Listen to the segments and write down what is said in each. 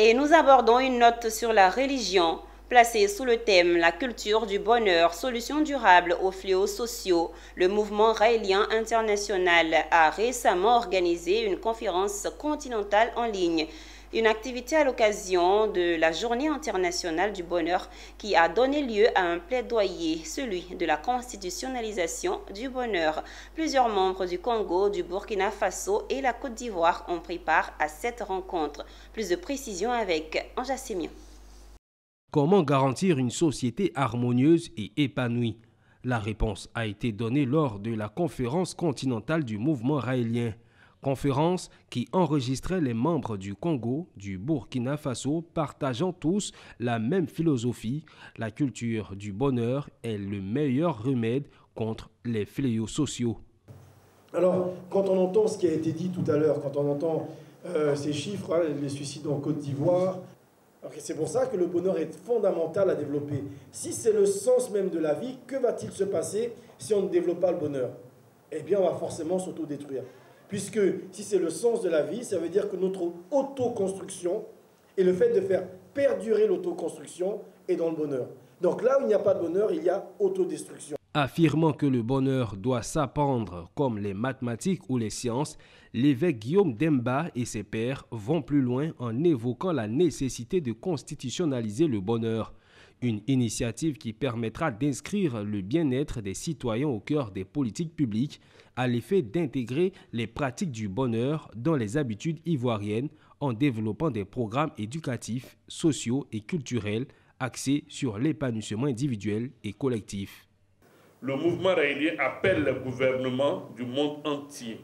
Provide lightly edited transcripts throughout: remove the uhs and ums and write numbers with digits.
Et nous abordons une note sur la religion, placée sous le thème « La culture du bonheur, solutions durables aux fléaux sociaux ». Le mouvement raélien international a récemment organisé une conférence continentale en ligne. Une activité à l'occasion de la Journée internationale du bonheur qui a donné lieu à un plaidoyer, celui de la constitutionnalisation du bonheur. Plusieurs membres du Congo, du Burkina Faso et la Côte d'Ivoire ont pris part à cette rencontre. Plus de précisions avec Anja Simian. Comment garantir une société harmonieuse et épanouie? La réponse a été donnée lors de la conférence continentale du mouvement raélien. Conférence qui enregistrait les membres du Congo, du Burkina Faso, partageant tous la même philosophie. La culture du bonheur est le meilleur remède contre les fléaux sociaux. Alors, quand on entend ce qui a été dit tout à l'heure, quand on entend ces chiffres, hein, les suicides en Côte d'Ivoire, c'est pour ça que le bonheur est fondamental à développer. Si c'est le sens même de la vie, que va-t-il se passer si on ne développe pas le bonheur? Eh bien, on va forcément s'autodétruire. Puisque si c'est le sens de la vie, ça veut dire que notre autoconstruction et le fait de faire perdurer l'autoconstruction est dans le bonheur. Donc là où il n'y a pas de bonheur, il y a autodestruction. Affirmant que le bonheur doit s'apprendre comme les mathématiques ou les sciences, l'évêque Guillaume Demba et ses pairs vont plus loin en évoquant la nécessité de constitutionnaliser le bonheur. Une initiative qui permettra d'inscrire le bien-être des citoyens au cœur des politiques publiques à l'effet d'intégrer les pratiques du bonheur dans les habitudes ivoiriennes en développant des programmes éducatifs, sociaux et culturels axés sur l'épanouissement individuel et collectif. Le mouvement raélien appelle le gouvernement du monde entier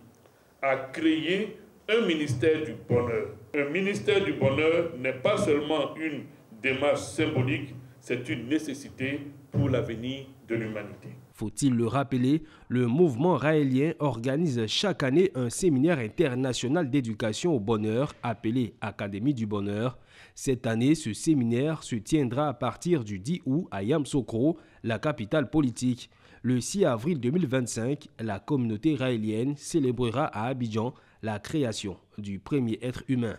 à créer un ministère du bonheur. Un ministère du bonheur n'est pas seulement une démarche symbolique, c'est une nécessité pour l'avenir de l'humanité. Faut-il le rappeler, le mouvement raélien organise chaque année un séminaire international d'éducation au bonheur appelé Académie du bonheur. Cette année, ce séminaire se tiendra à partir du 10 août à Yamoussoukro, la capitale politique. Le 6 avril 2025, la communauté raélienne célébrera à Abidjan la création du premier être humain.